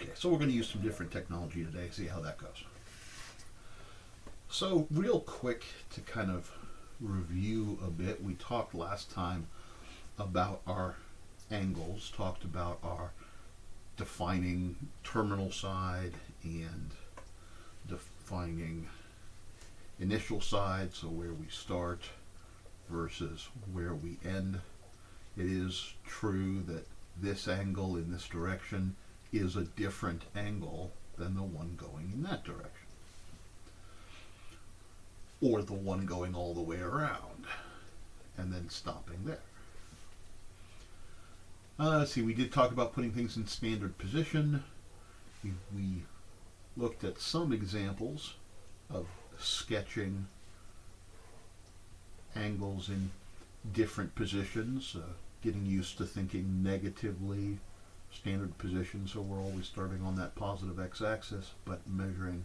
Okay, so we're going to use some different technology today, see how that goes. So real quick to kind of review a bit, we talked last time about our angles, talked about our defining terminal side and defining initial side, so where we start versus where we end. It is true that this angle in this direction is a different angle than the one going in that direction, or the one going all the way around and then stopping there. Let's see, we did talk about putting things in standard position. We looked at some examples of sketching angles in different positions, getting used to thinking negatively, standard position, so we're always starting on that positive x-axis, but measuring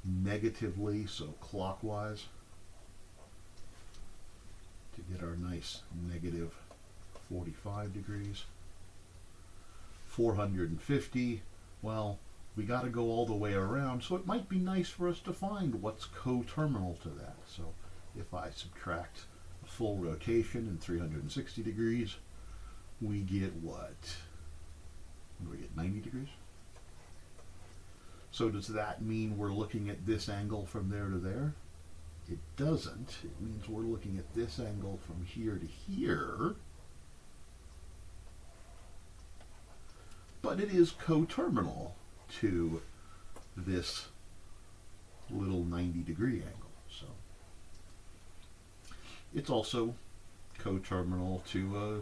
negatively, so clockwise, to get our nice negative 45 degrees. 450, well, we got to go all the way around, so it might be nice for us to find what's coterminal to that. So if I subtract a full rotation in 360 degrees, we get what? Do we get 90 degrees? So does that mean we're looking at this angle from there to there? It doesn't. It means we're looking at this angle from here to here, but it is coterminal to this little 90-degree angle. So it's also coterminal to a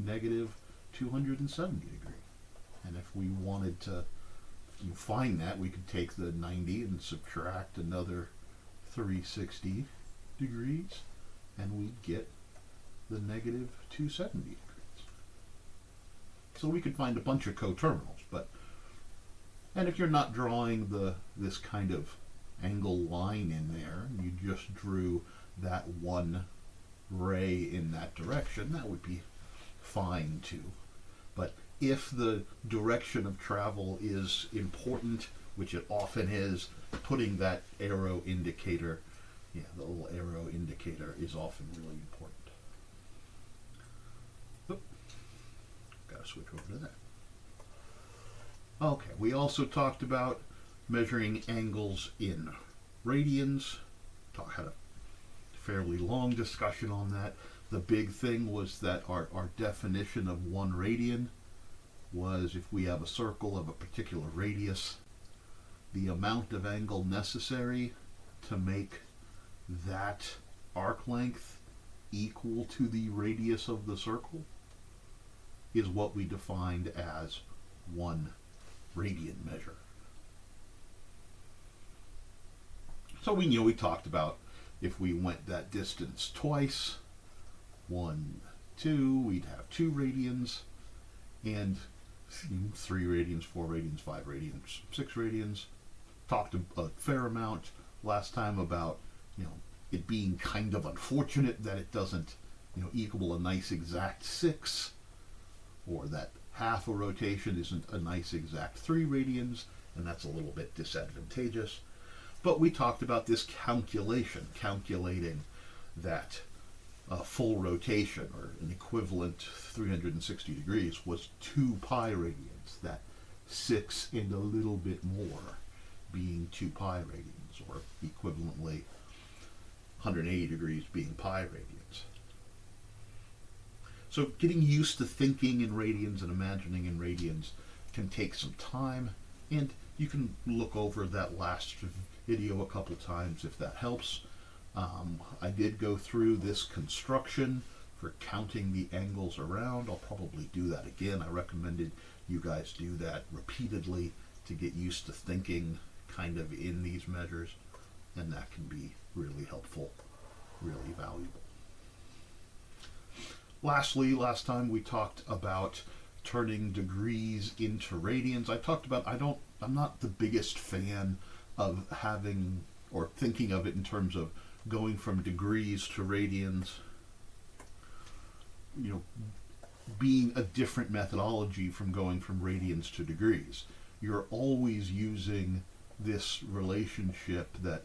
negative 270 degree. And if we wanted to find that, we could take the 90 and subtract another 360 degrees, and we'd get the negative 270 degrees. So we could find a bunch of coterminals, and if you're not drawing this kind of angle line in there, and you just drew that one ray in that direction, that would be fine too. But if the direction of travel is important, which it often is, putting that arrow indicator, the little arrow indicator is often really important. Got to switch over to that. Okay, we also talked about measuring angles in radians. Had a fairly long discussion on that. The big thing was that our definition of 1 radian was if we have a circle of a particular radius, the amount of angle necessary to make that arc length equal to the radius of the circle is what we defined as 1 radian measure. So we talked about if we went that distance twice, 1, 2, we'd have 2 radians, and 3 radians, 4 radians, 5 radians, 6 radians. Talked a fair amount last time about it being kind of unfortunate that it doesn't equal a nice exact 6, or that half a rotation isn't a nice exact 3 radians, and that's a little bit disadvantageous. But we talked about this calculating that full rotation, or an equivalent 360 degrees, was 2 pi radians, that 6 and a little bit more being 2 pi radians, or equivalently 180 degrees being pi radians. So getting used to thinking in radians and imagining in radians can take some time, and you can look over that last video a couple times if that helps. I did go through this construction for counting the angles around. I'll probably do that again. I recommended you guys do that repeatedly to get used to thinking kind of in these measures, and that can be really helpful, really valuable. Lastly, last time we talked about turning degrees into radians. I talked about I'm not the biggest fan of having or thinking of it in terms of going from degrees to radians, being a different methodology from going from radians to degrees. you're always using this relationship that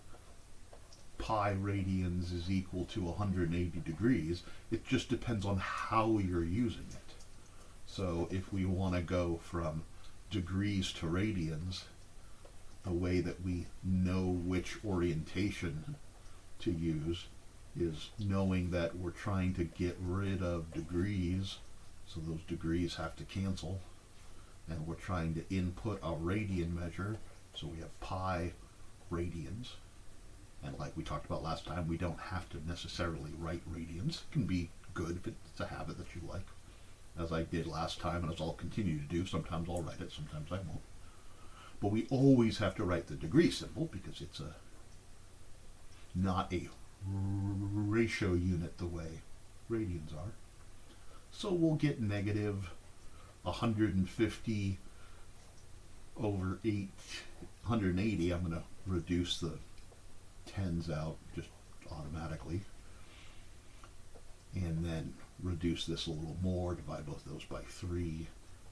pi radians is equal to 180 degrees. It just depends on how you're using it. So if we want to go from degrees to radians, the way that we know which orientation to use is knowing that we're trying to get rid of degrees, so those degrees have to cancel, and we're trying to input a radian measure, so we have pi radians. And like we talked about last time, we don't have to necessarily write radians. It can be good if it's a habit that you like, as I did last time, and as I'll continue to do. Sometimes I'll write it, sometimes I won't. But we always have to write the degree symbol because it's not a ratio unit the way radians are. So we'll get negative 150 over 180. I'm going to reduce the tens out just automatically, and then reduce this a little more, divide both those by 3,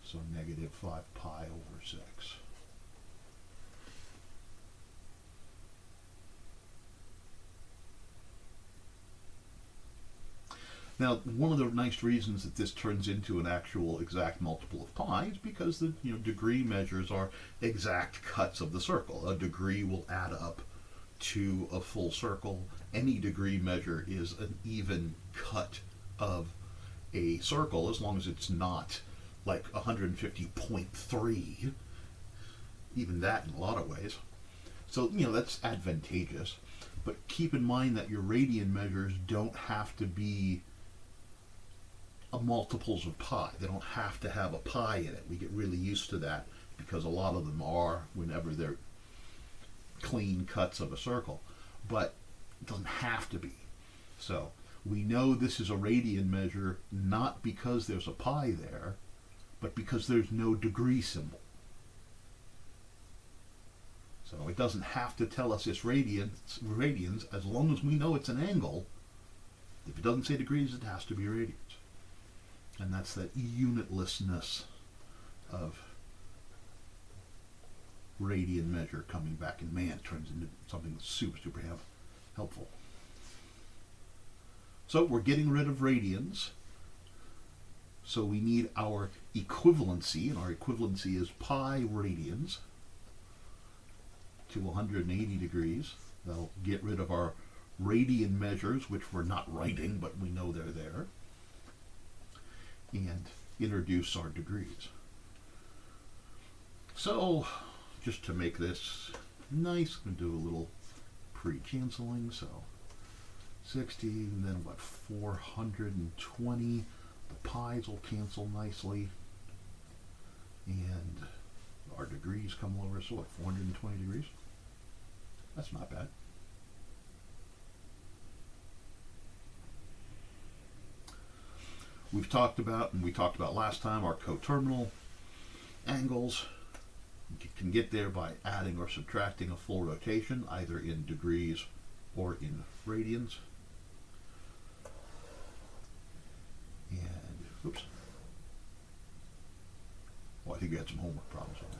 so negative 5 pi over 6. Now, one of the nice reasons that this turns into an actual exact multiple of pi is because the degree measures are exact cuts of the circle. A degree will add up to a full circle. Any degree measure is an even cut of a circle, as long as it's not like 150.3. Even that in a lot of ways. So, that's advantageous. But keep in mind that your radian measures don't have to be multiples of pi. They don't have to have a pi in it. We get really used to that because a lot of them are whenever they're clean cuts of a circle. But it doesn't have to be. So we know this is a radian measure not because there's a pi there, but because there's no degree symbol. So it doesn't have to tell us it's radians as long as we know it's an angle. If it doesn't say degrees, it has to be radians. And that's that unitlessness of radian measure coming back in man. It turns into something super, super helpful. So we're getting rid of radians. So we need our equivalency, and our equivalency is pi radians to 180 degrees. That'll get rid of our radian measures, which we're not writing, but we know they're there, and introduce our degrees. So, just to make this nice, I'm going to do a little pre-canceling. So 60, and then what, 420. The pi's will cancel nicely, and our degrees come over. So what, 420 degrees? That's not bad. We've talked about, and we talked about last time, our coterminal angles. You can get there by adding or subtracting a full rotation, either in degrees or in radians. And, oops. Well, I think we had some homework problems on that.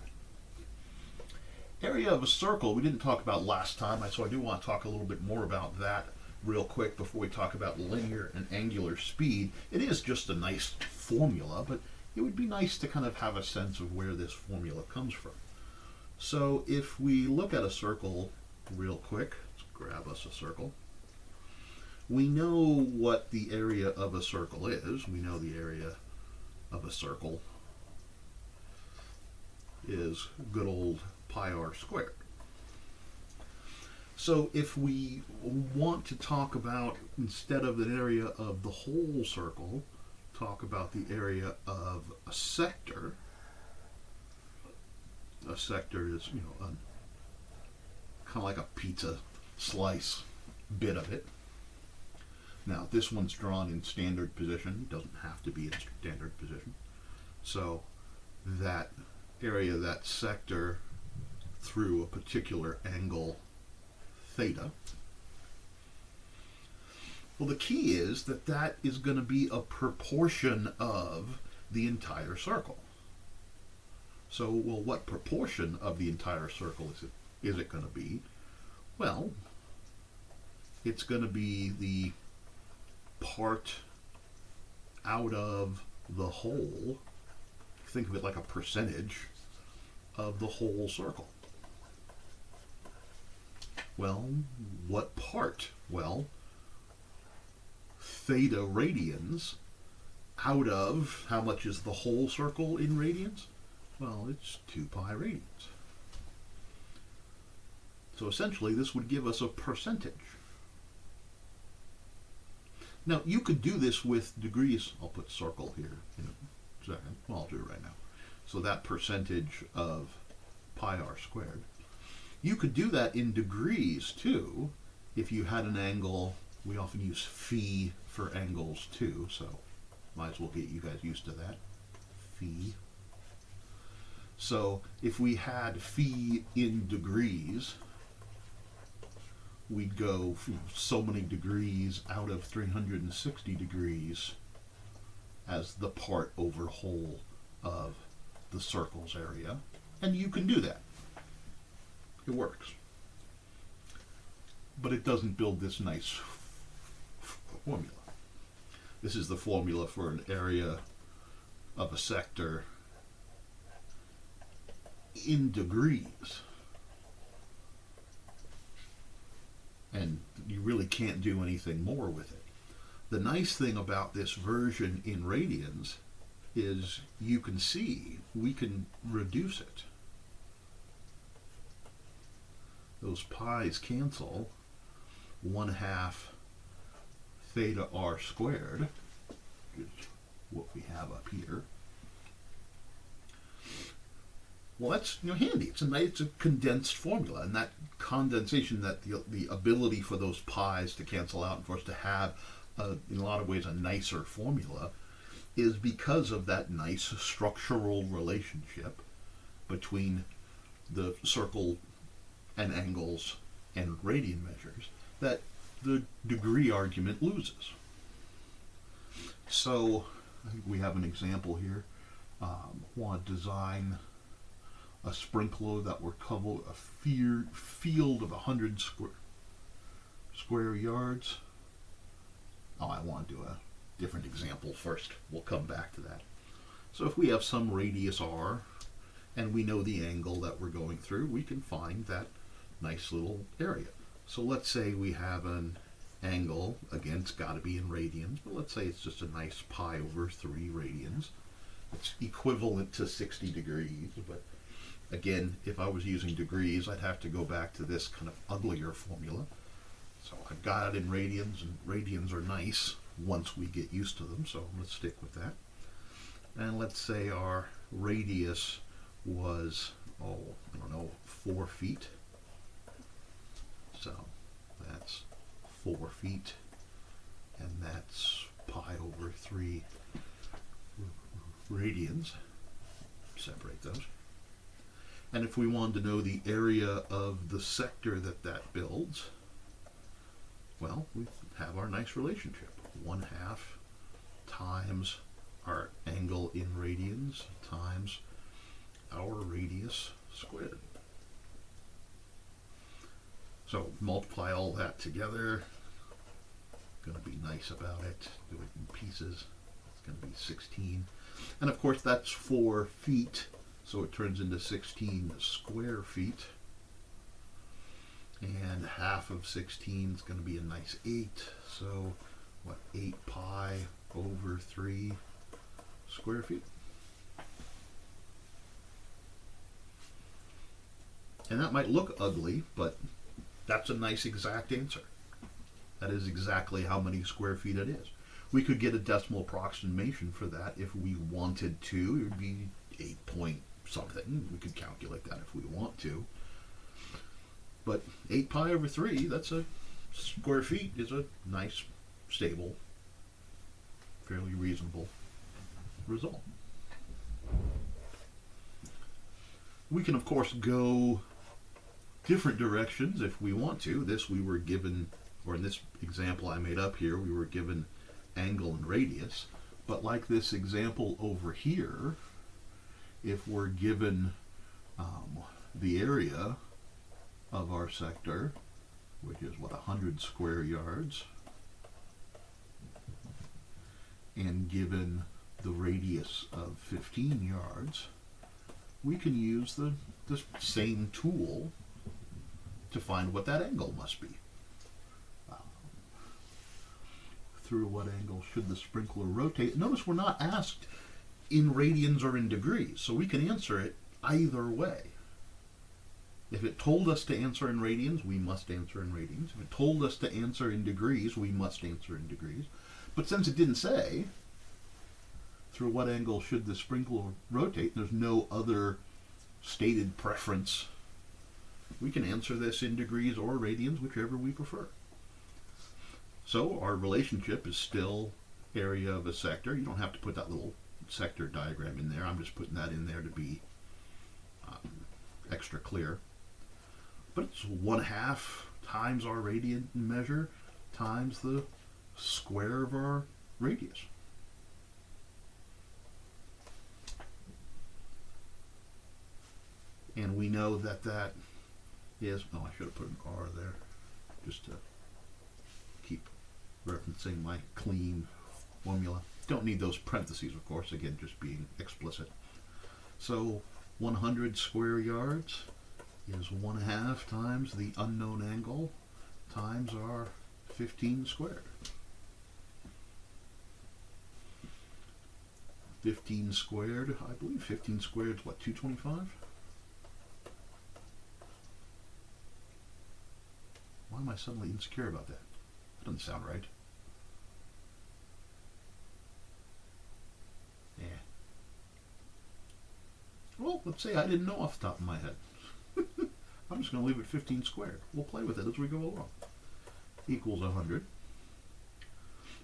Area of a circle we didn't talk about last time, so I do want to talk a little bit more about that real quick before we talk about linear and angular speed. It is just a nice formula, but it would be nice to kind of have a sense of where this formula comes from. So if we look at a circle real quick, let's grab us a circle. We know what the area of a circle is. We know the area of a circle is good old pi r squared. So if we want to talk about, instead of the area of the whole circle, talk about the area of a sector. A sector is, kind of like a pizza slice bit of it. Now, this one's drawn in standard position. It doesn't have to be in standard position. So that area, that sector, through a particular angle theta. Well, the key is that that is going to be a proportion of the entire circle. So, well, what proportion of the entire circle is it going to be? Well, it's going to be the part out of the whole. Think of it like a percentage of the whole circle. Well, what part? Well, theta radians out of, how much is the whole circle in radians? Well, it's 2 pi radians. So essentially this would give us a percentage. Now you could do this with degrees. I'll put circle here in a second. Well, I'll do it right now. So that percentage of pi r squared. You could do that in degrees too. If you had an angle, we often use phi for angles too, so might as well get you guys used to that. Phi. So if we had phi in degrees, we'd go so many degrees out of 360 degrees as the part over whole of the circle's area. And you can do that. It works. But it doesn't build this nice formula. This is the formula for an area of a sector in degrees. And you really can't do anything more with it. The nice thing about this version in radians is you can see we can reduce it. Those pi's cancel. 1/2 theta r squared, which is what we have up here. Well, that's handy. It's a condensed formula, and that condensation, that the ability for those pi's to cancel out and for us to have, in a lot of ways, a nicer formula, is because of that nice structural relationship between the circle and angles and radian measures that the degree argument loses. So I think we have an example here. Want to design a sprinkler that will cover a field of 100 square yards. Oh, I want to do a different example first. We'll come back to that. So if we have some radius r and we know the angle that we're going through, we can find that nice little area. So let's say we have an angle, again it's got to be in radians, but let's say it's just a nice pi over 3 radians. It's equivalent to 60 degrees, but again, if I was using degrees, I'd have to go back to this kind of uglier formula. So I've got it in radians, and radians are nice once we get used to them, so let's stick with that. And let's say our radius was, I don't know, 4 feet. So that's 4 feet, and that's pi over 3 radians. Separate those. And if we wanted to know the area of the sector that builds, well, we have our nice relationship. 1/2 times our angle in radians times our radius squared. So multiply all that together. Going to be nice about it. Do it in pieces. It's going to be 16. And of course that's 4 feet. So it turns into 16 square feet. And half of 16 is going to be a nice 8. So what, 8 pi over 3 square feet. And that might look ugly, but that's a nice exact answer. That is exactly how many square feet it is. We could get a decimal approximation for that if we wanted to. It would be 8 point something. We could calculate that if we want to. But 8 pi over 3, that's a square feet, is a nice, stable, fairly reasonable result. We can, of course, go different directions if we want to. This we were given, or in this example I made up here, we were given angle and radius. But like this example over here, if we're given the area of our sector, which is what, 100 square yards, and given the radius of 15 yards, we can use the same tool to find what that angle must be. Through what angle should the sprinkler rotate? Notice we're not asked in radians or in degrees, so we can answer it either way. If it told us to answer in radians, we must answer in radians. If it told us to answer in degrees, we must answer in degrees. But since it didn't say, through what angle should the sprinkler rotate, there's no other stated preference, we can answer this in degrees or radians, whichever we prefer. So our relationship is still area of a sector. You don't have to put that little sector diagram in there. I'm just putting that in there to be extra clear. But it's 1/2 times our radian measure times the square of our radius. And we know that that is, oh, I should have put an R there just to keep referencing my clean formula. Don't need those parentheses, of course, again, just being explicit. So 100 square yards is 1/2 times the unknown angle times our 15 squared. 15 squared, I believe 15 squared is what, 225? Why am I suddenly insecure about that? That doesn't sound right. Yeah. Well, let's say I didn't know off the top of my head. I'm just going to leave it 15 squared. We'll play with it as we go along. Equals 100.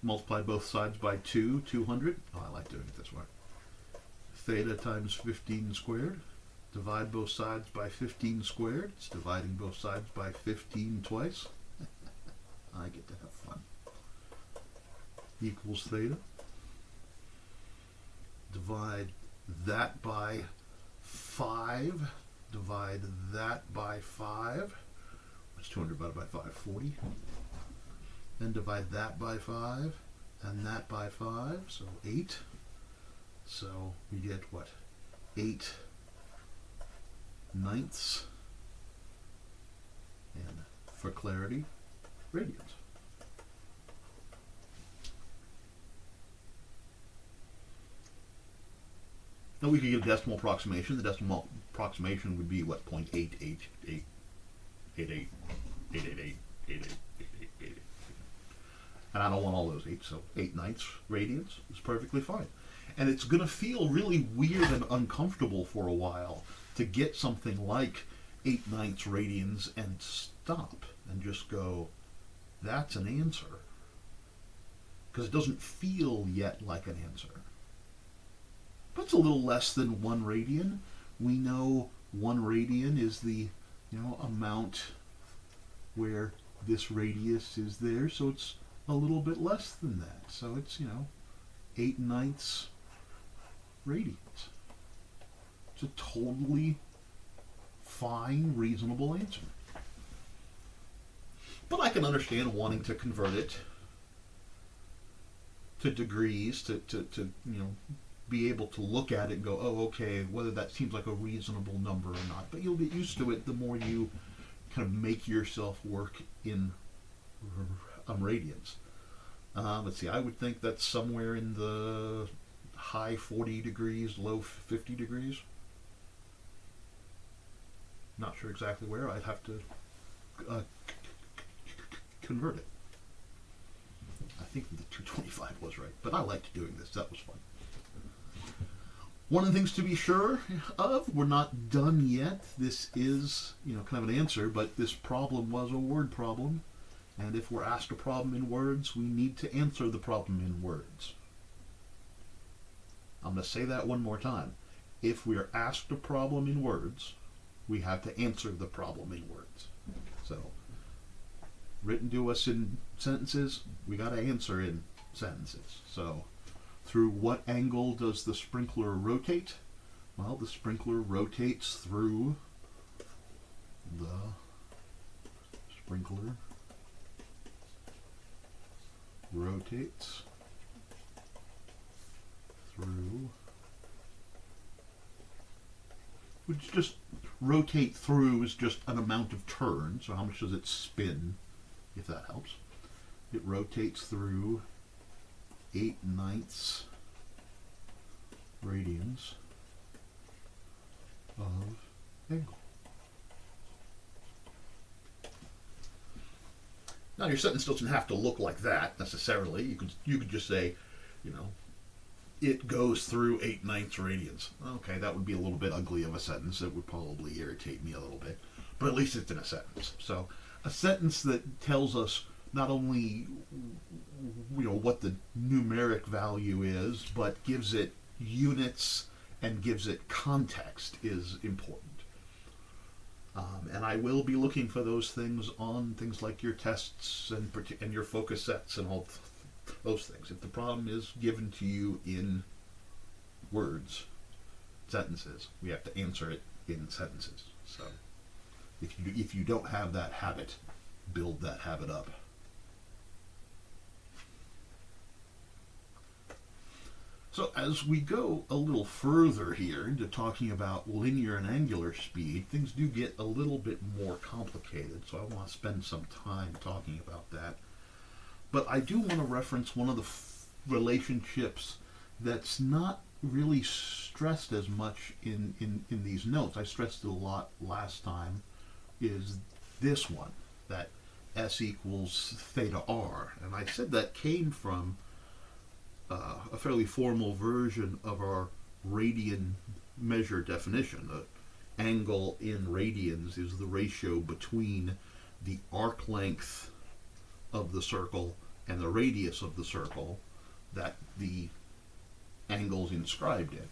Multiply both sides by 2, 200. Oh, I like doing it this way. Theta times 15 squared. Divide both sides by 15 squared. It's dividing both sides by 15 twice. I get to have fun. Equals theta. Divide that by 5. Divide that by 5. What's 200 divided by 5? 40. Then divide that by 5 and that by 5. So 8. So we get what? 8 ninths. And for clarity, radians. Now we could get a decimal approximation. The decimal approximation would be what? 0.8888888888888. And I don't want all those 8, so 8 ninths radians is perfectly fine. And it's going to feel really weird and uncomfortable for a while to get something like 8 ninths radians and stop and just go, that's an answer. Because it doesn't feel yet like an answer. But it's a little less than 1 radian. We know 1 radian is the amount where this radius is there, so it's a little bit less than that. So it's 8 ninths radians. It's a totally fine, reasonable answer. But I can understand wanting to convert it to degrees, to be able to look at it and go, oh, okay, whether that seems like a reasonable number or not. But you'll get used to it the more you kind of make yourself work in radians. Let's see, I would think that's somewhere in the high 40 degrees, low 50 degrees. Not sure exactly where. I'd have to convert it. I think the 225 was right, but I liked doing this. That was fun. One of the things to be sure of, we're not done yet. This is, kind of an answer, but this problem was a word problem. And if we're asked a problem in words, we need to answer the problem in words. I'm going to say that one more time. If we are asked a problem in words, we have to answer the problem in words. So, written to us in sentences, we got to answer in sentences. So, through what angle does the sprinkler rotate? Well, the sprinkler rotates through the sprinkler rotates through, which just rotate through is just an amount of turns, so how much does it spin, if that helps. It rotates through 8/9 radians of angle. Now your sentence doesn't have to look like that necessarily. You could just say, you know, it goes through 8/9 radians. Okay, that would be a little bit ugly of a sentence. It would probably irritate me a little bit, but at least it's in a sentence. So a sentence that tells us not only, you know, what the numeric value is, but gives it units and gives it context is important. And I will be looking for those things on things like your tests and your focus sets and all those things. If the problem is given to you in words, sentences, we have to answer it in sentences. So if you don't have that habit, build that habit up. So as we go a little further here into talking about linear and angular speed, things do get a little bit more complicated, so I want to spend some time talking about that. But I do want to reference one of the relationships that's not really stressed as much in these notes. I stressed it a lot last time, is this one, that S equals theta r. And I said that came from a fairly formal version of our radian measure definition. The angle in radians is the ratio between the arc length of the circle and the radius of the circle that the angle's inscribed in.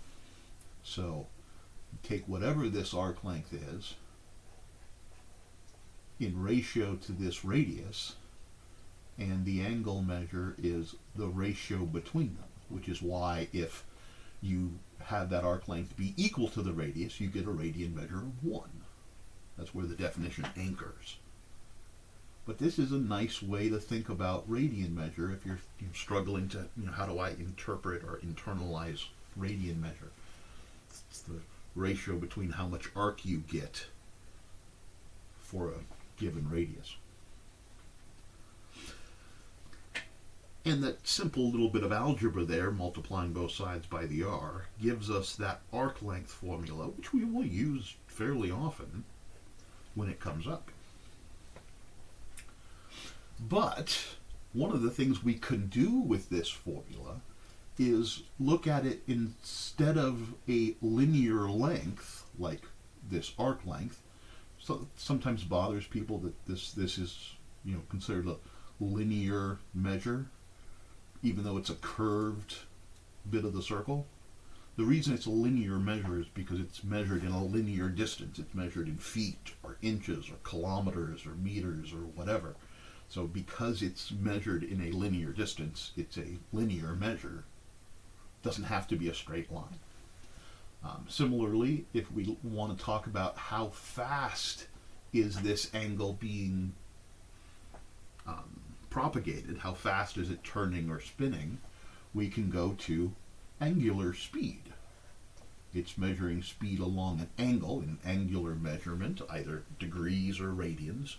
So take whatever this arc length is in ratio to this radius, and the angle measure is the ratio between them, which is why if you have that arc length be equal to the radius, you get a radian measure of 1. That's where the definition anchors. But this is a nice way to think about radian measure if you're struggling to, you know, how do I interpret or internalize radian measure? It's the ratio between how much arc you get for a given radius. And that simple little bit of algebra there, multiplying both sides by the r, gives us that arc length formula, which we will use fairly often when it comes up. But one of the things we can do with this formula is look at it instead of a linear length, like this arc length. So sometimes bothers people that this is, you know, considered a linear measure, even though it's a curved bit of the circle. The reason it's a linear measure is because it's measured in a linear distance. It's measured in feet or inches or kilometers or meters or whatever. So because it's measured in a linear distance, it's a linear measure. It doesn't have to be a straight line. Similarly, if we want to talk about how fast is this angle being propagated, how fast is it turning or spinning, we can go to angular speed. It's measuring speed along an angle, an angular measurement, either degrees or radians.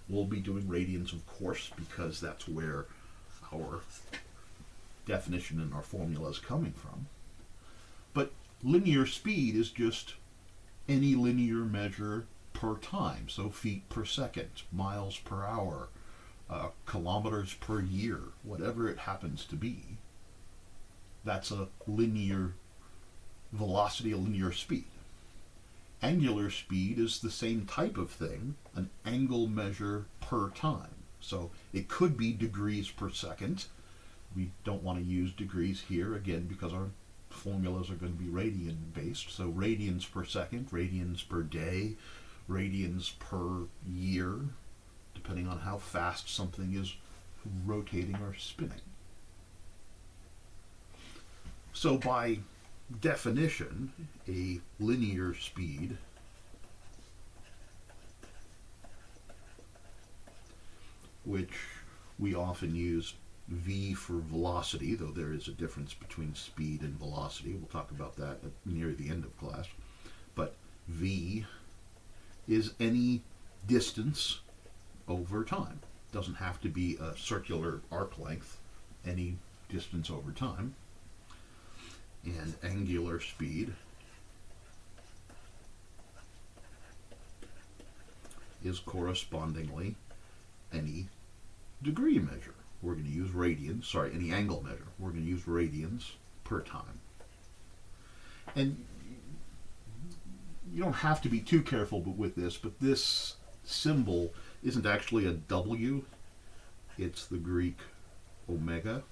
We'll be doing radians, of course, because that's where our definition and our formula is coming from. But linear speed is just any linear measure per time, so feet per second, miles per hour, kilometers per year, whatever it happens to be. That's a linear velocity, a linear speed. Angular speed is the same type of thing, an angle measure per time. So it could be degrees per second. We don't want to use degrees here, again, because our formulas are going to be radian based. So radians per second, radians per day, radians per year, depending on how fast something is rotating or spinning. So by definition, a linear speed which we often use v for velocity, though there is a difference between speed and velocity. We'll talk about that near the end of class. But v is any distance over time. Doesn't have to be a circular arc length, any distance over time. And angular speed is correspondingly any degree measure. We're going to use radians, sorry, any angle measure. We're going to use radians per time. And you don't have to be too careful with this, but this symbol isn't actually a W. It's the Greek omega.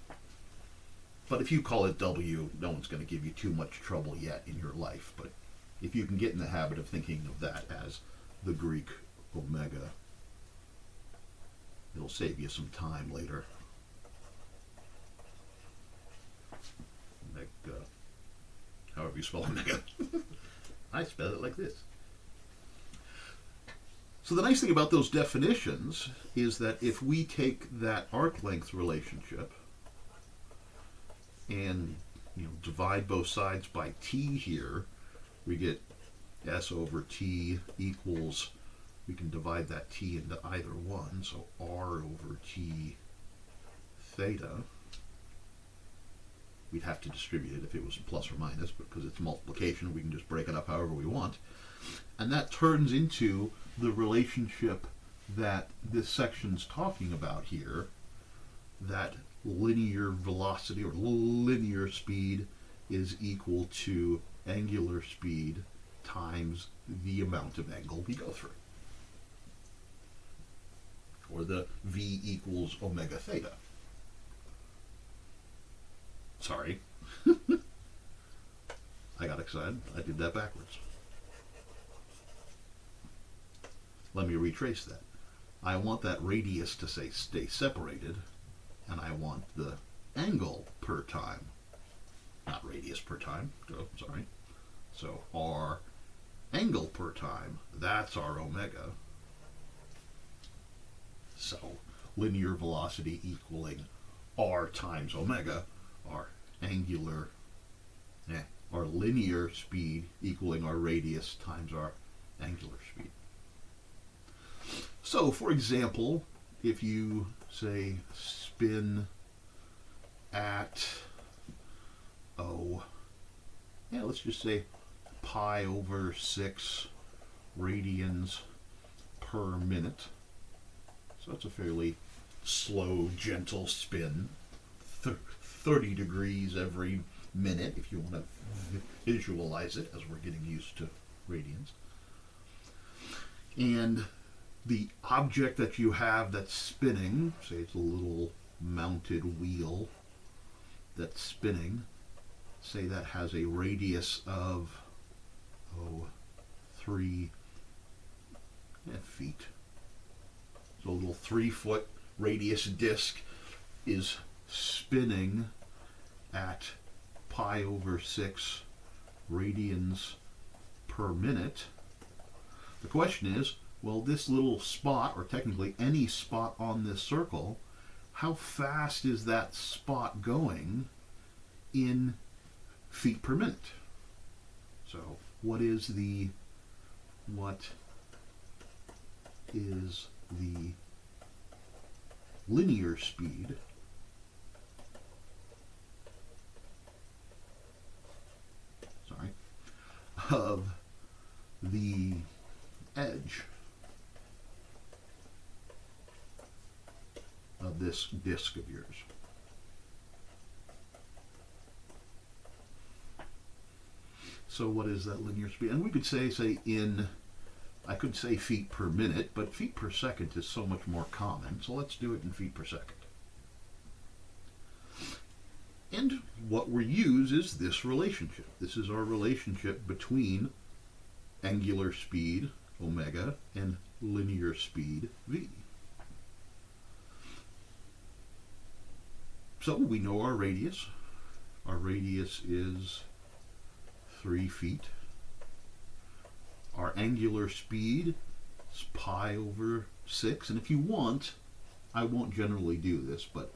But if you call it W, no one's going to give you too much trouble yet in your life. But if you can get in the habit of thinking of that as the Greek omega, it'll save you some time later. However you spell omega. I spell it like this. So the nice thing about those definitions is that if we take that arc length relationship and divide both sides by t here, we get s over t equals, we can divide that t into either one, so r over t theta. We'd have to distribute it if it was plus or minus, but because it's multiplication, we can just break it up however we want. And that turns into the relationship that this section's talking about here, that linear velocity or linear speed is equal to angular speed times the amount of angle we go through. Or the v equals omega theta. Sorry. I got excited. I did that backwards. Let me retrace that. I want that radius to stay separated, and I want the angle per time, not radius per time. Oh, sorry. So r angle per time, that's our omega. So linear velocity equaling r times omega, our angular, our linear speed equaling our radius times our angular speed. So, for example, if you, say, spin at, let's just say pi over 6 radians per minute. So it's a fairly slow, gentle spin, 30 degrees every minute, if you want to visualize it, as we're getting used to radians. And the object that you have that's spinning, say it's a little mounted wheel that's spinning, say that has a radius of 3 feet. So a little 3-foot radius disc is spinning at pi over 6 radians per minute. The question is, well, this little spot, or technically any spot on this circle, how fast is that spot going in feet per minute? So what is the linear speed of the edge of this disk of yours? So what is that linear speed? And we could say I could say feet per minute, but feet per second is so much more common, so let's do it in feet per second. And what we use is this relationship. This is our relationship between angular speed, omega, and linear speed, v. So we know our radius. Our radius is 3 feet. Our angular speed is pi over 6. And if you want, I won't generally do this, but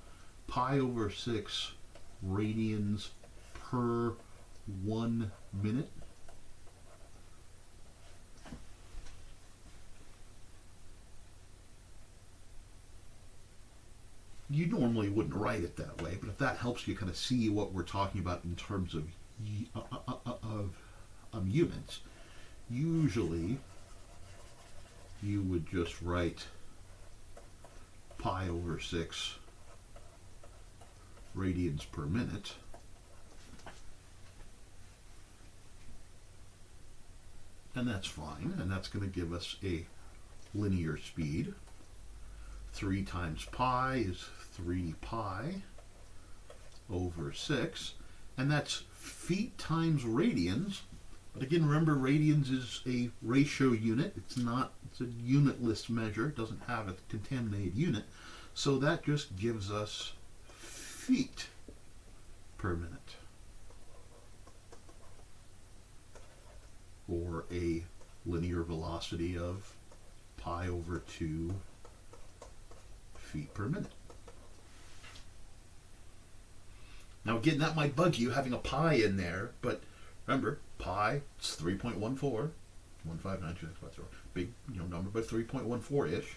pi over 6 radians per 1 minute. You normally wouldn't write it that way, but if that helps you kind of see what we're talking about in terms of units, usually you would just write pi over 6 radians per minute. And that's fine, and that's going to give us a linear speed. 3 times pi is 3 pi over 6, and that's feet times radians. But again, remember, radians is a ratio unit. It's a unitless measure. It doesn't have a contaminated unit. So that just gives us feet per minute, or a linear velocity of pi over 2 feet per minute. Now again, that might bug you having a pi in there, but remember, pi, it's 3.14, 1592650, big number, but 3.14-ish.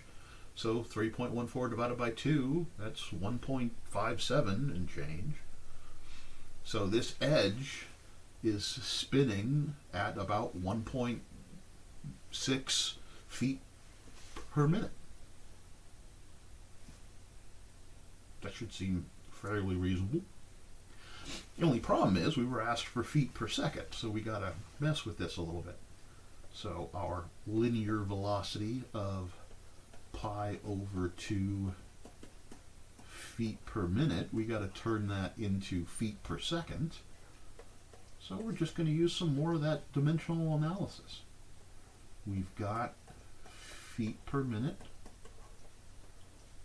So 3.14 divided by 2, that's 1.57 and change. So this edge is spinning at about 1.6 feet per minute. That should seem fairly reasonable. The only problem is we were asked for feet per second, so we got to mess with this a little bit. So our linear velocity of pi over 2 feet per minute, we got to turn that into feet per second. So we're just going to use some more of that dimensional analysis. We've got feet per minute.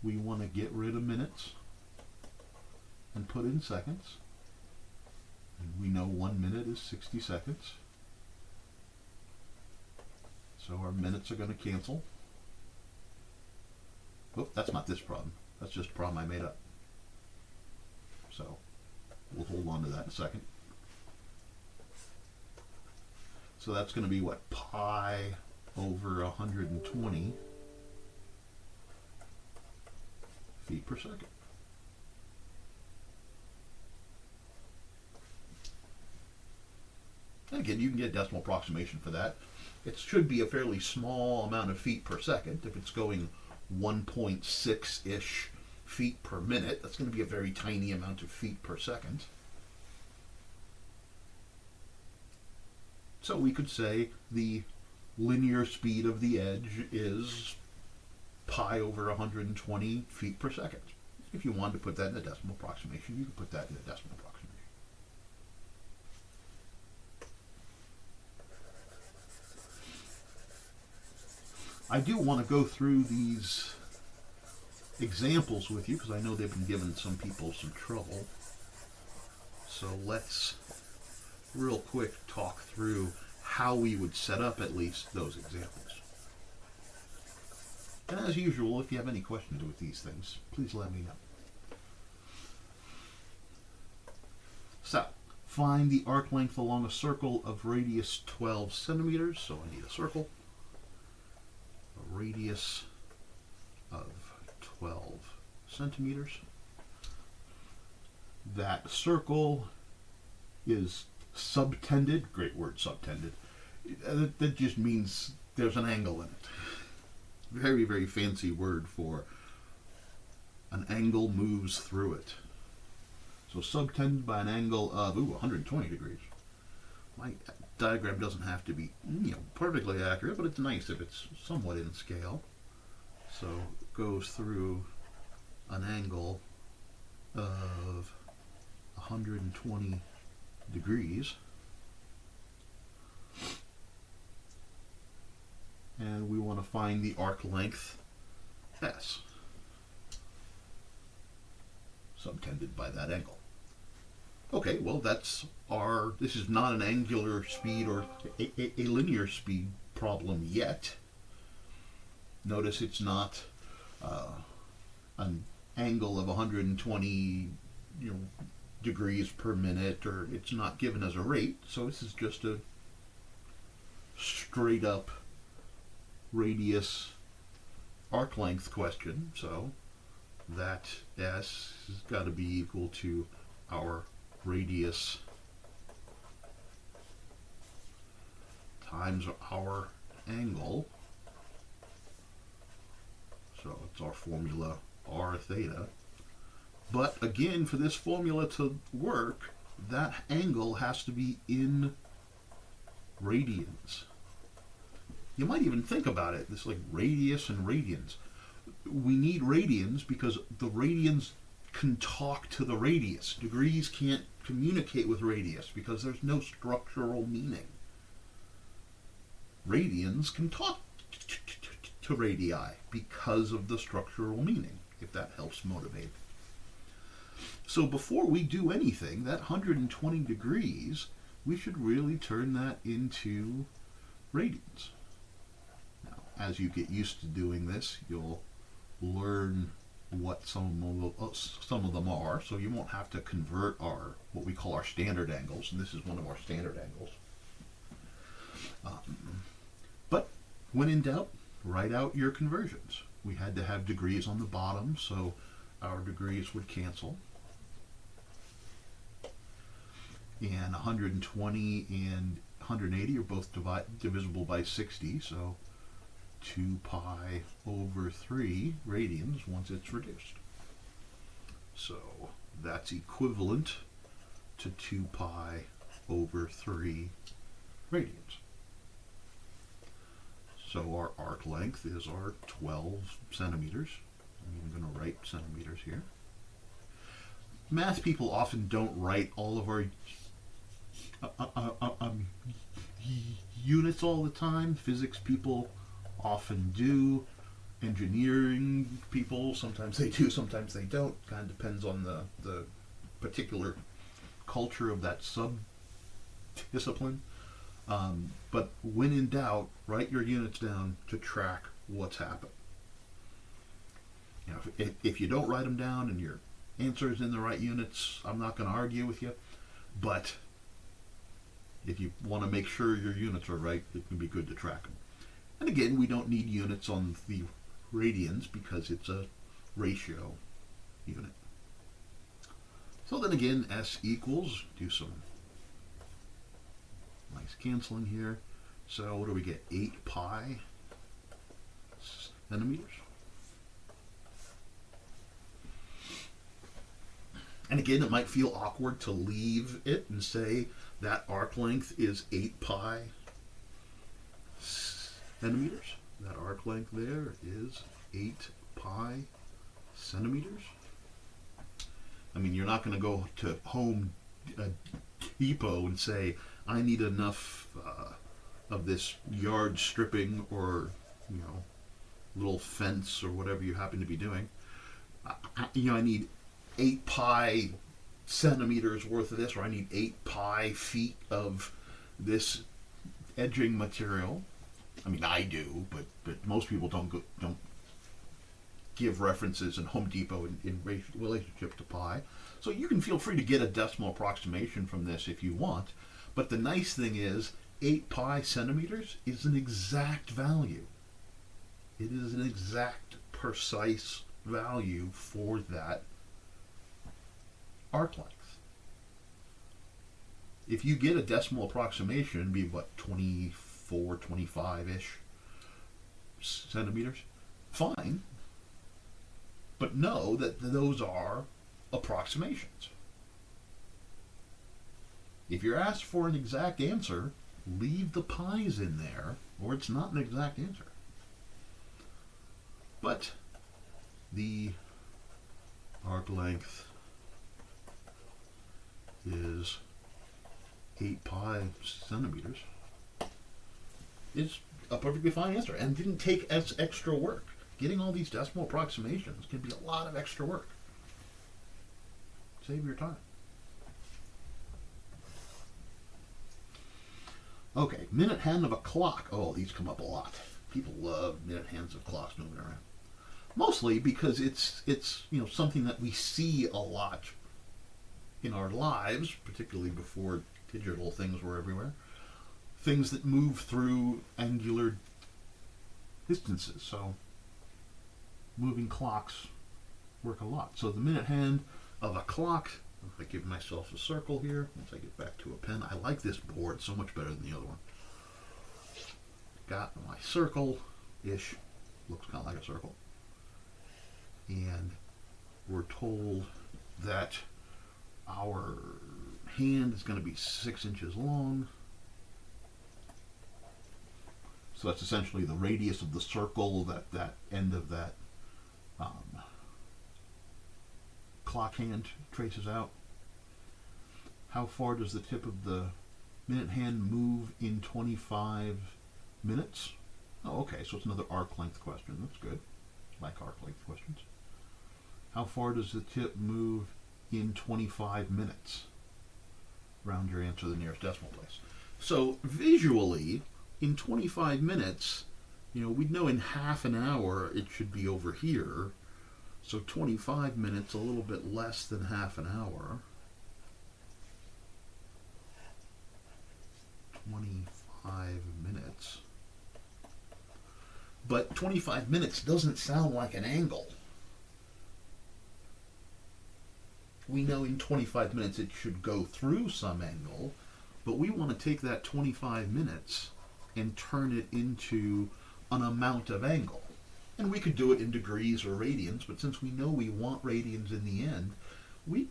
We want to get rid of minutes and put in seconds. And we know 1 minute is 60 seconds. So our minutes are going to cancel. Oh, that's not this problem. That's just a problem I made up. So we'll hold on to that in a second. So that's going to be what? Pi over 120 feet per second. And again, you can get a decimal approximation for that. It should be a fairly small amount of feet per second. If it's going 1.6-ish feet per minute, that's going to be a very tiny amount of feet per second. So we could say the linear speed of the edge is pi over 120 feet per second. If you wanted to put that in a decimal approximation, you could put that in a decimal approximation. I do want to go through these examples with you because I know they've been giving some people some trouble. So let's real quick talk through how we would set up at least those examples. And as usual, if you have any questions with these things, please let me know. So, find the arc length along a circle of radius 12 centimeters. So I need a circle. A radius of 12 centimeters. That circle is subtended. Great word, subtended. That just means there's an angle in it. Very, very fancy word for an angle moves through it. So subtended by an angle of 120 degrees. My diagram doesn't have to be perfectly accurate, but it's nice if it's somewhat in scale. So it goes through an angle of 120 degrees. And we want to find the arc length S, subtended by that angle. Okay, well this is not an angular speed or a linear speed problem yet. Notice it's not an angle of 120 degrees per minute, or it's not given as a rate. So this is just a straight up radius arc length question. So that S has got to be equal to our radius times our angle. So it's our formula r theta. But again, for this formula to work, that angle has to be in radians. You might even think about it, this like radius and radians. We need radians because the radians can talk to the radius. Degrees can't communicate with radius because there's no structural meaning. Radians can talk to radii because of the structural meaning, if that helps motivate. So before we do anything, that 120 degrees, we should really turn that into radians. Now, as you get used to doing this, you'll learn what some of them are, so you won't have to convert what we call our standard angles, and this is one of our standard angles. But when in doubt, write out your conversions. We had to have degrees on the bottom, so our degrees would cancel. And 120 and 180 are both divisible by 60, so 2 pi over 3 radians once it's reduced. So that's equivalent to 2 pi over 3 radians. So our arc length is our 12 centimeters. I'm going to write centimeters here. Math people often don't write all of our units all the time. Physics people often do. Engineering people, sometimes they do, sometimes they don't. Kind of depends on the particular culture of that sub-discipline. But when in doubt, write your units down to track what's happened. If you don't write them down and your answer is in the right units, I'm not going to argue with you. But if you want to make sure your units are right, it can be good to track them. And again, we don't need units on the radians because it's a ratio unit. So then again, S equals, do some nice canceling here. So what do we get? 8 pi centimeters. And again, it might feel awkward to leave it and say that arc length is 8 pi centimeters. That arc length there is 8 pi centimeters. I mean, you're not going to go to Home Depot and say, I need enough of this yard stripping or, little fence or whatever you happen to be doing. I need 8 pi centimeters worth of this, or I need 8 pi feet of this edging material. I mean, I do, but most people don't give references in Home Depot in relationship to pi. So you can feel free to get a decimal approximation from this if you want. But the nice thing is 8 pi centimeters is an exact value. It is an exact, precise value for that arc length. If you get a decimal approximation, it'd be what, 24, 25-ish centimeters? Fine. But know that those are approximations. If you're asked for an exact answer, leave the pi's in there, or it's not an exact answer. But the arc length is 8 pi centimeters is a perfectly fine answer and didn't take as extra work. Getting all these decimal approximations can be a lot of extra work. Save your time. Okay, minute hand of a clock. Oh, these come up a lot. People love minute hands of clocks moving around. Mostly because it's something that we see a lot in our lives, particularly before digital things were everywhere. Things that move through angular distances. So moving clocks work a lot. So the minute hand of a clock, if I give myself a circle here, once I get back to a pen, I like this board so much better than the other one. Got my circle-ish, looks kind of like a circle. And we're told that our hand is going to be 6 inches long. So that's essentially the radius of the circle that end of that clock hand traces out. How far does the tip of the minute hand move in 25 minutes? Oh, okay, so it's another arc length question. That's good. I like arc length questions. How far does the tip move in 25 minutes? Round your answer to the nearest decimal place. So visually, in 25 minutes, we'd know in half an hour it should be over here. So 25 minutes, a little bit less than half an hour. 25 minutes. But 25 minutes doesn't sound like an angle. We know in 25 minutes it should go through some angle, but we want to take that 25 minutes and turn it into an amount of angle. And we could do it in degrees or radians, but since we know we want radians in the end, we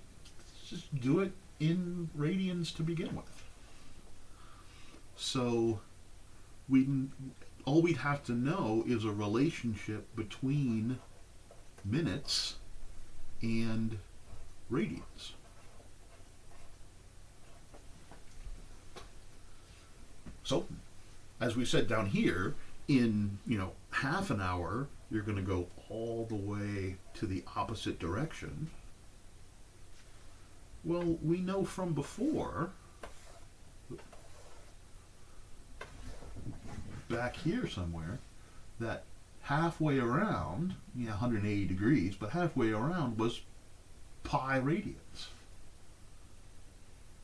just do it in radians to begin with. So all we'd have to know is a relationship between minutes and radians. So, as we said down here, in half an hour, you're going to go all the way to the opposite direction. Well, we know from before, back here somewhere, that halfway around, 180 degrees, but halfway around was pi radians.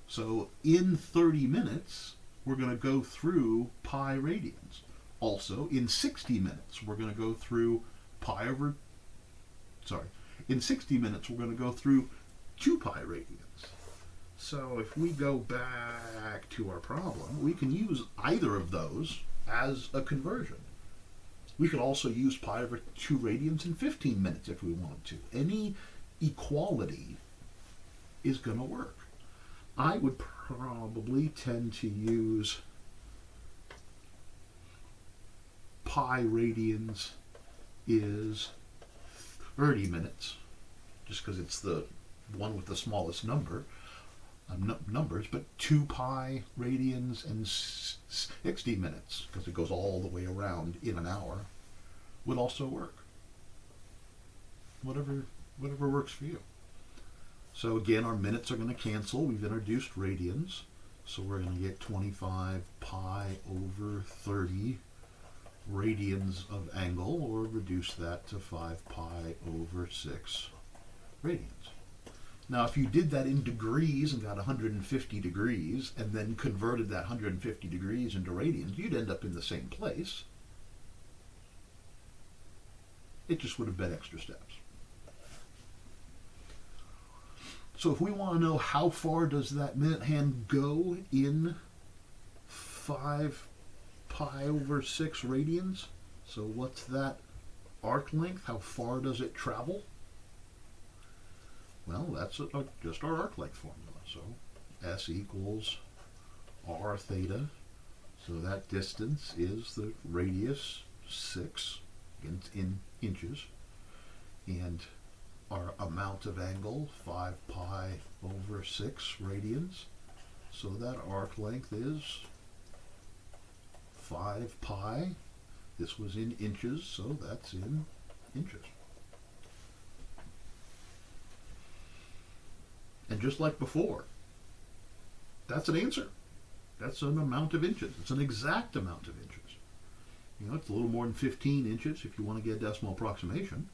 So in 30 minutes, we're going to go through pi radians. Also, in 60 minutes, we're going to go through in 60 minutes, we're going to go through 2 pi radians. So if we go back to our problem, we can use either of those as a conversion. We could also use pi over 2 radians in 15 minutes if we wanted to. Any equality is going to work. I would probably tend to use pi radians is 30 minutes, just because it's the one with the smallest numbers, but 2 pi radians and 60 minutes, because it goes all the way around in an hour, would also work. Whatever works for you. So again, our minutes are going to cancel. We've introduced radians, so we're going to get 25 pi over 30 radians of angle, or reduce that to 5 pi over 6 radians. Now, if you did that in degrees and got 150 degrees and then converted that 150 degrees into radians, you'd end up in the same place. It just would have been extra steps. So if we want to know how far does that minute hand go in 5 pi over 6 radians, so what's that arc length? How far does it travel? Well, that's just our arc length formula. So S equals r theta. So that distance is the radius 6 in inches. And our amount of angle, 5 pi over 6 radians. So that arc length is 5 pi. This was in inches, so that's in inches. And just like before, that's an answer. That's an amount of inches. It's an exact amount of inches. It's a little more than 15 inches if you want to get a decimal approximation.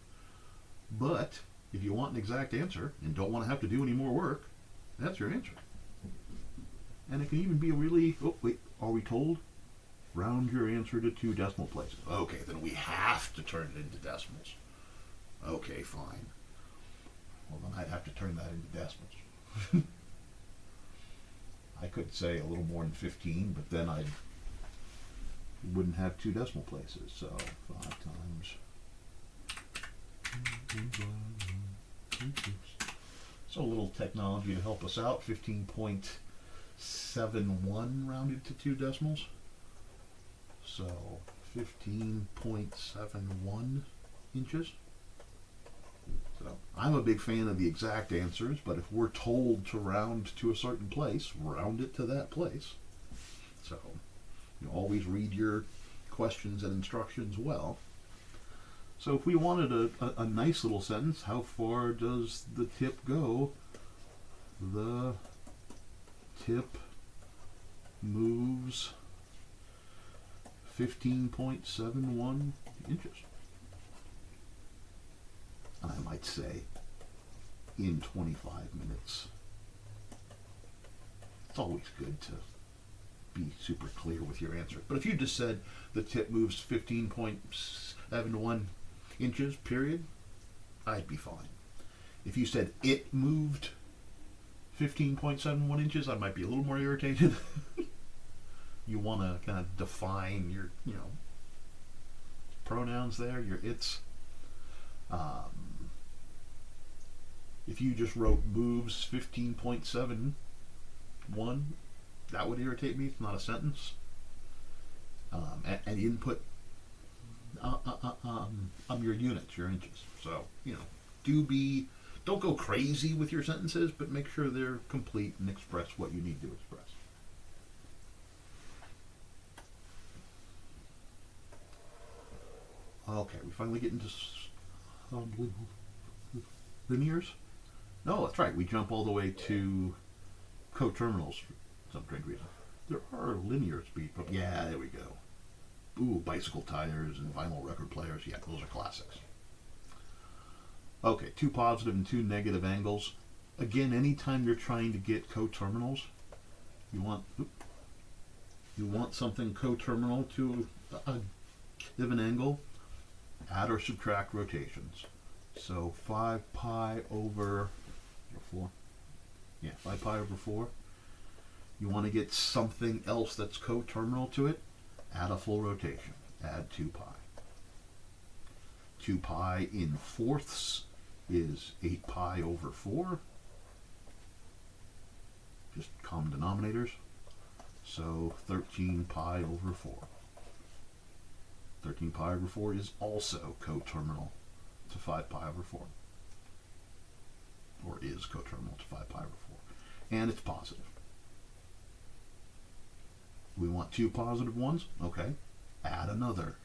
But if you want an exact answer and don't want to have to do any more work, that's your answer. And it can even be a really, oh wait, are we told? Round your answer to 2 decimal places. Okay, then we have to turn it into decimals. Okay, fine. Well, then I'd have to turn that into decimals. I could say a little more than 15, but then I wouldn't have 2 decimal places. So 5 times. So a little technology to help us out. 15.71 rounded to 2 decimals. So 15.71 inches. So I'm a big fan of the exact answers, but if we're told to round to a certain place, round it to that place. So you always read your questions and instructions well. So if we wanted a nice little sentence, how far does the tip go? The tip moves 15.71 inches. And I might say in 25 minutes. It's always good to be super clear with your answer. But if you just said the tip moves 15.71 inches, period, I'd be fine. If you said it moved 15.71 inches, I might be a little more irritated. You want to kind of define your, pronouns there, your its. If you just wrote moves 15.71, that would irritate me. It's not a sentence. And input your units, your inches. So, don't go crazy with your sentences, but make sure they're complete and express what you need to express. Okay, we finally get into linears. No, that's right. We jump all the way to coterminals for some strange reason. There are linear speed. Yeah, there we go. Ooh, bicycle tires and vinyl record players. Yeah, those are classics. Okay, 2 positive and 2 negative angles. Again, anytime you're trying to get coterminals, you want something coterminal to a given angle. Add or subtract rotations. So 5 pi over 4. Yeah, 5 pi over 4. You want to get something else that's coterminal to it. Add a full rotation. Add 2 pi. 2 pi in fourths is 8 pi over 4. Just common denominators. So 13 pi over 4. 13 pi over 4 is also coterminal to 5 pi over 4. Or is coterminal to 5 pi over 4. And it's positive. We want 2 positive ones. Okay. Add another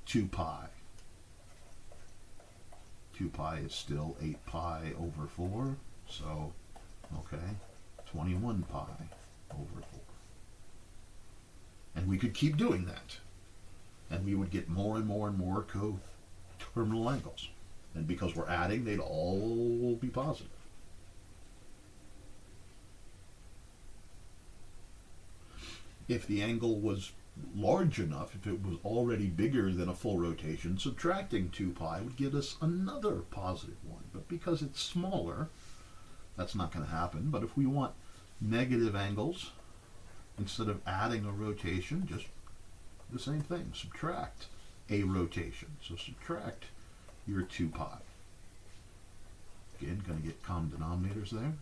2 pi. 2 pi is still 8 pi over 4. So, okay, 21 pi over 4. And we could keep doing that. And we would get more and more and more coterminal angles. And because we're adding, they'd all be positive. If the angle was large enough, if it was already bigger than a full rotation, subtracting 2 pi would give us another positive one. But because it's smaller, that's not going to happen. But if we want negative angles, instead of adding a rotation, just the same thing. Subtract a rotation. So subtract your 2 pi. Again, going to get common denominators there.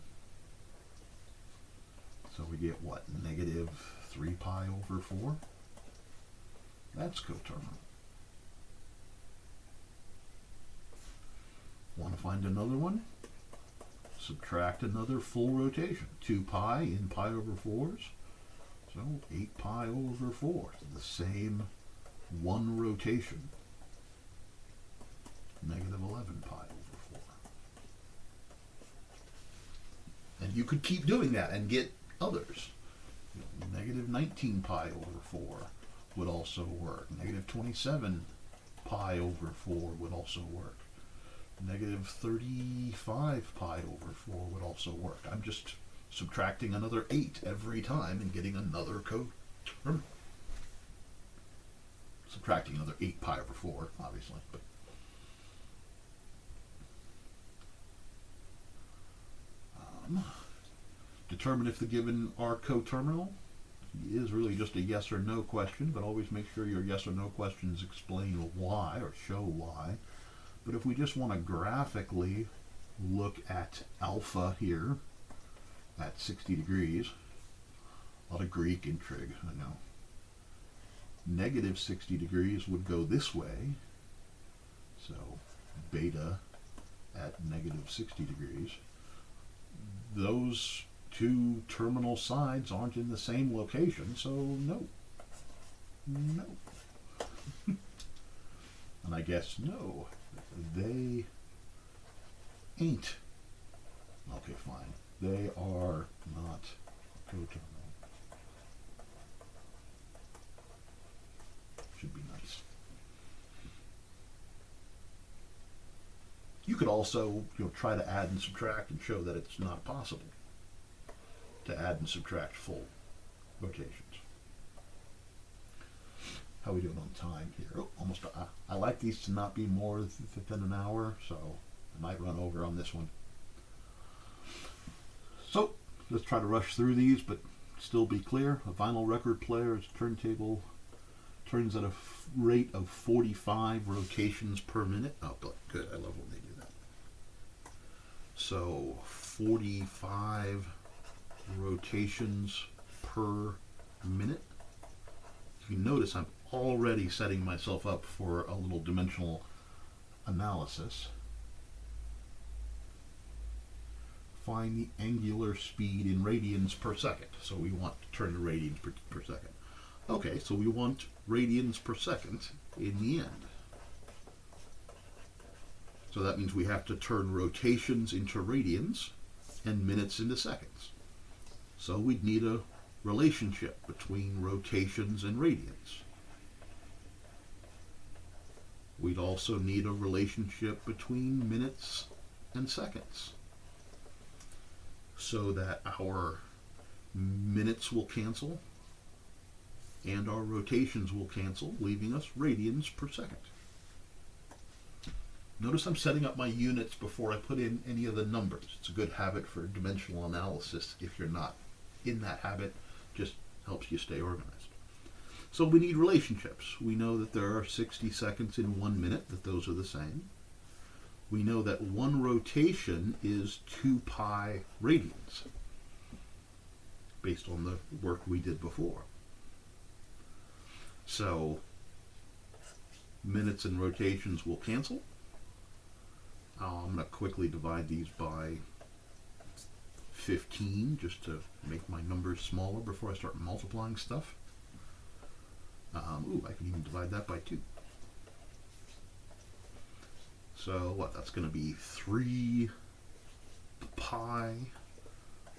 So we get what? Negative 3 pi over 4. That's coterminal. Want to find another one? Subtract another full rotation. 2 pi in pi over 4s. So 8 pi over 4. The same one rotation. Negative 11 pi over 4. And you could keep doing that and get others. Negative 19 pi over 4 would also work. Negative 27 pi over 4 would also work. Negative 35 pi over 4 would also work. I'm just subtracting another 8 every time and getting another coterminal. Subtracting another 8 pi over 4, obviously. But determine if the given are coterminal is really just a yes or no question, but always make sure your yes or no questions explain why or show why. But if we just want to graphically look at alpha here at 60 degrees, a lot of Greek and trig, I know. Negative 60 degrees would go this way, so beta at negative 60 degrees. Those two terminal sides aren't in the same location, so no. No. And I guess no, they ain't. Okay, fine. They are not coterminal. Should be nice. You could also, try to add and subtract and show that it's not possible to add and subtract full rotations. How are we doing on time here? Oh, almost. I like these to not be more than an hour, so I might run over on this one. So let's try to rush through these, but still be clear. A vinyl record player's turntable turns at a rate of 45 rotations per minute. Oh, good. I love when they do that. So 45 rotations per minute. If you notice, I'm already setting myself up for a little dimensional analysis. Find the angular speed in radians per second. So we want to turn to radians per second. Okay, so we want radians per second in the end. So that means we have to turn rotations into radians and minutes into seconds. So we'd need a relationship between rotations and radians. We'd also need a relationship between minutes and seconds, so that our minutes will cancel and our rotations will cancel, leaving us radians per second. Notice I'm setting up my units before I put in any of the numbers. It's a good habit for dimensional analysis. If you're not in that habit, just helps you stay organized. So we need relationships. We know that there are 60 seconds in 1 minute, that those are the same. We know that one rotation is 2 pi radians, based on the work we did before. So minutes and rotations will cancel. I'm going to quickly divide these by 15 just to make my numbers smaller before I start multiplying stuff. I can even divide that by 2. So what? That's going to be 3 pi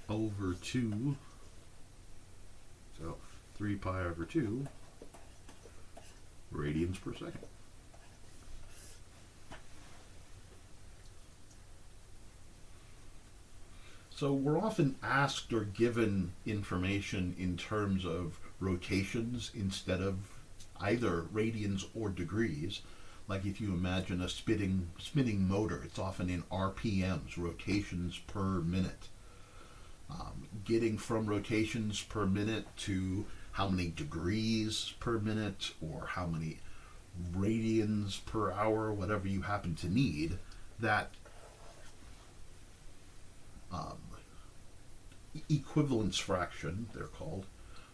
over 2. So 3 pi over 2 radians per second. So we're often asked or given information in terms of rotations instead of either radians or degrees. Like if you imagine a spinning motor, it's often in RPMs, rotations per minute. Getting from rotations per minute to how many degrees per minute or how many radians per hour, whatever you happen to need, that equivalence fraction, they're called,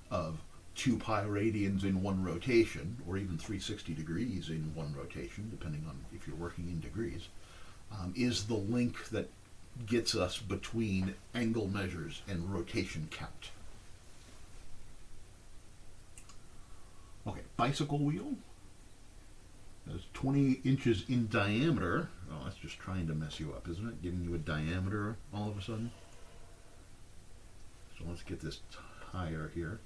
of 2 pi radians in one rotation, or even 360 degrees in one rotation, depending on if you're working in degrees, is the link that gets us between angle measures and rotation count. Okay, bicycle wheel. That's 20 inches in diameter. Oh, that's just trying to mess you up, isn't it? Giving you a diameter all of a sudden. So let's get this higher here.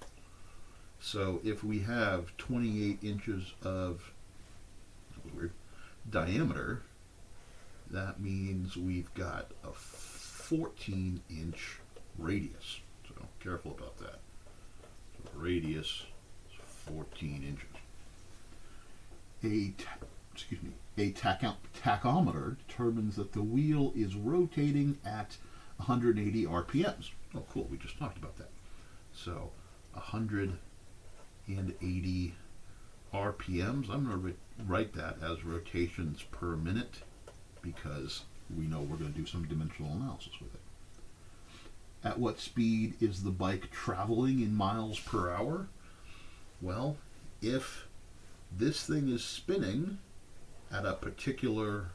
So if we have 28 inches of, that was weird, diameter, that means we've got a 14-inch radius. So careful about that. So radius is 14 inches. A tachometer determines that the wheel is rotating at 180 RPMs. Oh, cool. We just talked about that. So 180 RPMs. I'm going to write that as rotations per minute because we know we're going to do some dimensional analysis with it. At what speed is the bike traveling in miles per hour? Well, if this thing is spinning at a particular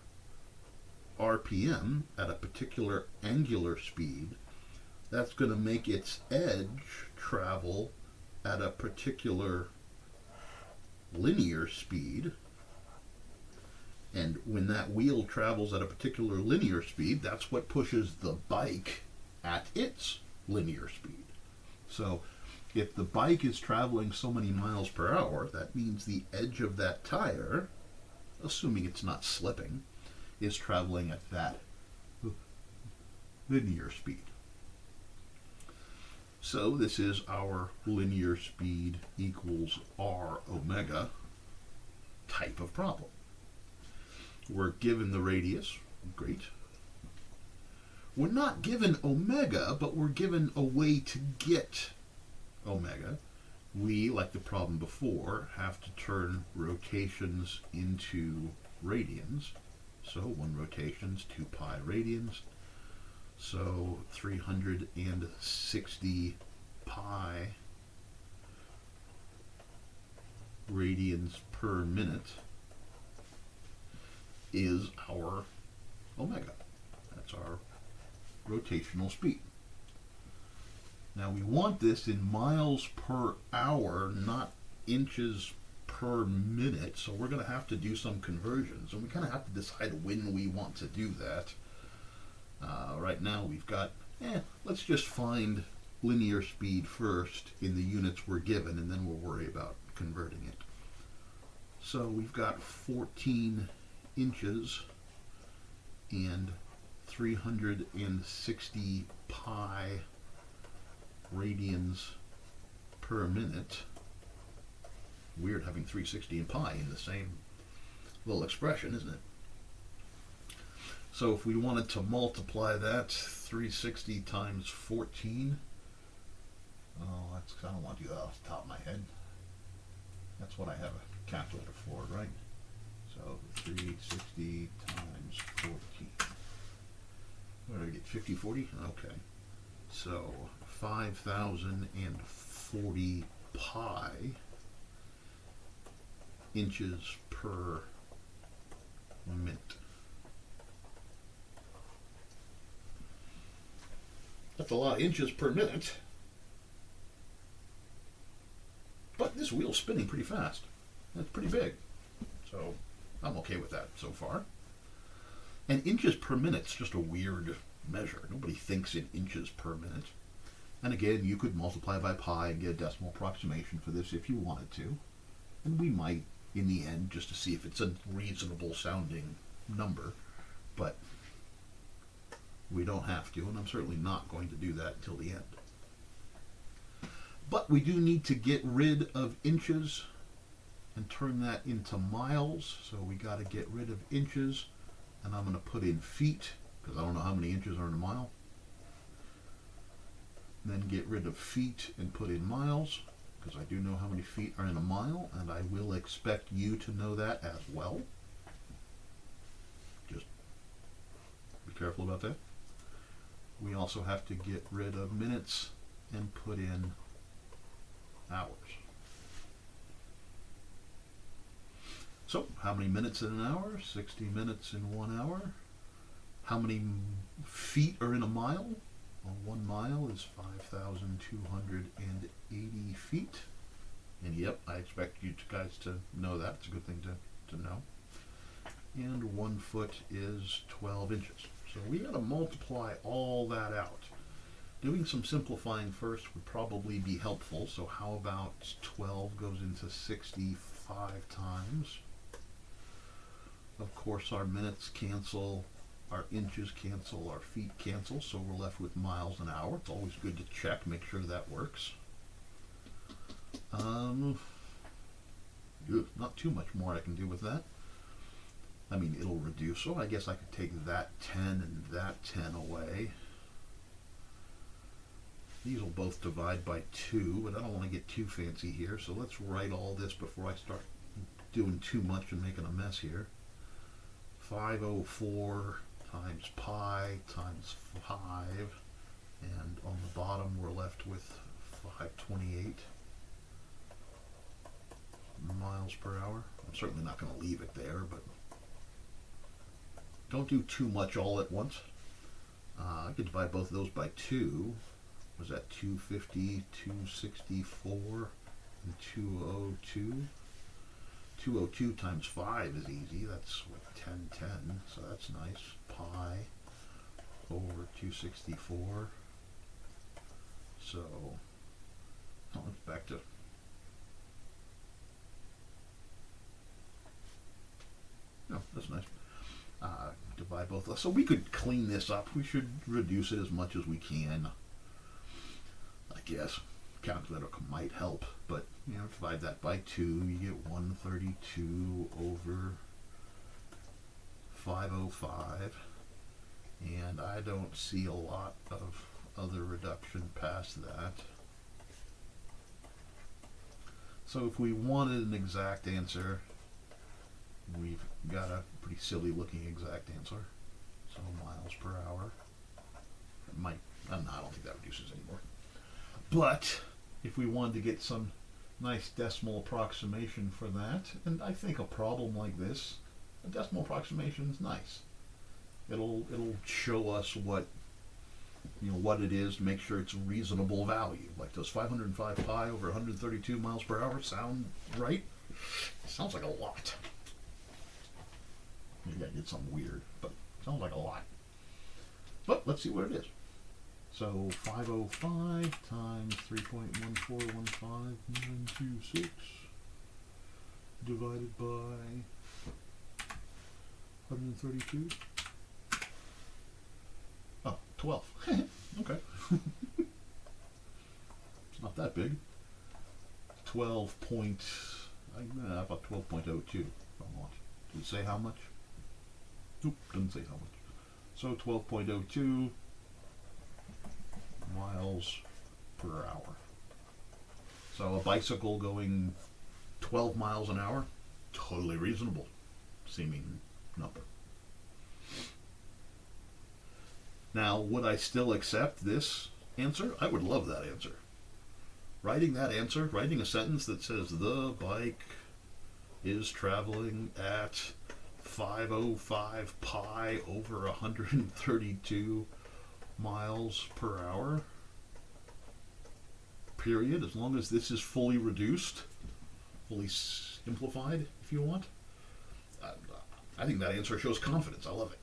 RPM, at a particular angular speed, that's going to make its edge travel at a particular linear speed. And when that wheel travels at a particular linear speed, that's what pushes the bike at its linear speed. So if the bike is traveling so many miles per hour, that means the edge of that tire, assuming it's not slipping, is traveling at that linear speed. So this is our linear speed equals r omega type of problem. We're given the radius, great. We're not given omega, but we're given a way to get omega. We, like the problem before, have to turn rotations into radians. So 1 rotation's 2 pi radians. So 360 pi radians per minute is our omega. That's our rotational speed. Now we want this in miles per hour, not inches per minute, so we're going to have to do some conversions, and we kind of have to decide when we want to do that. Right now we've got, let's just find linear speed first in the units we're given, and then we'll worry about converting it. So we've got 14 inches and 360 pi radians per minute. Weird having 360 and pi in the same little expression, isn't it? So if we wanted to multiply that, 360 times 14, I don't want to do that off the top of my head. That's what I have a calculator for, right? So 360 times 14. What did I get, 50, 40? Okay. So 5,040 pi inches per minute. That's a lot of inches per minute. But this wheel's spinning pretty fast. That's pretty big. So I'm okay with that so far. And inches per minute's just a weird measure. Nobody thinks in inches per minute. And again, you could multiply by pi and get a decimal approximation for this if you wanted to. And we might, in the end, just to see if it's a reasonable sounding number. But we don't have to, and I'm certainly not going to do that until the end. But we do need to get rid of inches and turn that into miles. So we got to get rid of inches, and I'm going to put in feet because I don't know how many inches are in a mile. And then get rid of feet and put in miles because I do know how many feet are in a mile, and I will expect you to know that as well. Just be careful about that. We also have to get rid of minutes and put in hours. So, how many minutes in an hour? 60 minutes in 1 hour. How many feet are in a mile? Well, 1 mile is 5,280 feet. And yep, I expect you guys to know that. It's a good thing to know. And 1 foot is 12 inches. So we got to multiply all that out. Doing some simplifying first would probably be helpful. So how about 12 goes into 65 times? Of course, our minutes cancel, our inches cancel, our feet cancel, so we're left with miles an hour. It's always good to check, make sure that works. Not too much more I can do with that. I mean, it'll reduce, so I guess I could take that 10 and that 10 away. These will both divide by 2, but I don't want to get too fancy here, so let's write all this before I start doing too much and making a mess here. 504 times pi times 5, and on the bottom we're left with 528 miles per hour. I'm certainly not going to leave it there, but don't do too much all at once. I could divide both of those by 2. Was that 250, 264, and 202? 202 times 5 is easy. That's what, 1010, so that's nice. Pi over 264. So, it's back to that's nice. Divide both of us. So we could clean this up. We should reduce it as much as we can. I guess. Calculator might help, but divide that by 2, you get 132 over 505, and I don't see a lot of other reduction past that. So if we wanted an exact answer, we've got a pretty silly looking exact answer. So miles per hour. It might, I don't think that reduces anymore. But if we wanted to get some nice decimal approximation for that, and I think a problem like this, a decimal approximation is nice. It'll show us what what it is to make sure it's reasonable value. Like, does 505 pi over 132 miles per hour sound right? It sounds like a lot. Maybe I did something weird, but it sounds like a lot. But let's see what it is. So 505 times 3.1415926 divided by 132. Oh, 12. Okay. It's not that big. 12 point, about 12.02. Did it say how much? Nope, doesn't say how much. So 12.02 miles per hour. So a bicycle going 12 miles an hour, totally reasonable seeming number. Now, would I still accept this answer? I would love that answer. Writing that answer, writing a sentence that says the bike is traveling at 505 pi over 132 miles per hour, period, as long as this is fully reduced, fully simplified, if you want. I think that answer shows confidence. I love it.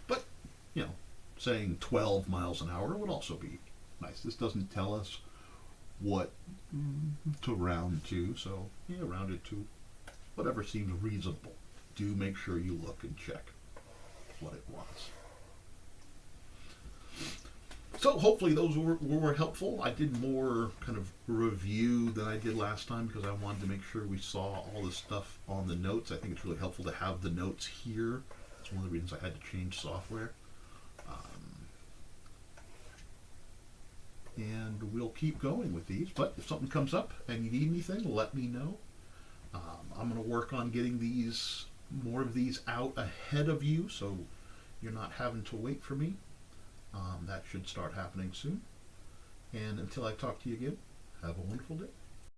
But, saying 12 miles an hour would also be nice. This doesn't tell us what to round to, so round it to whatever seems reasonable. Do make sure you look and check what it wants. So hopefully those were helpful. I did more kind of review than I did last time because I wanted to make sure we saw all the stuff on the notes. I think it's really helpful to have the notes here. That's one of the reasons I had to change software. And we'll keep going with these, but if something comes up and you need anything, let me know. I'm going to work on getting more of these out ahead of you, so you're not having to wait for me. That should start happening soon. And until I talk to you again, have a wonderful day.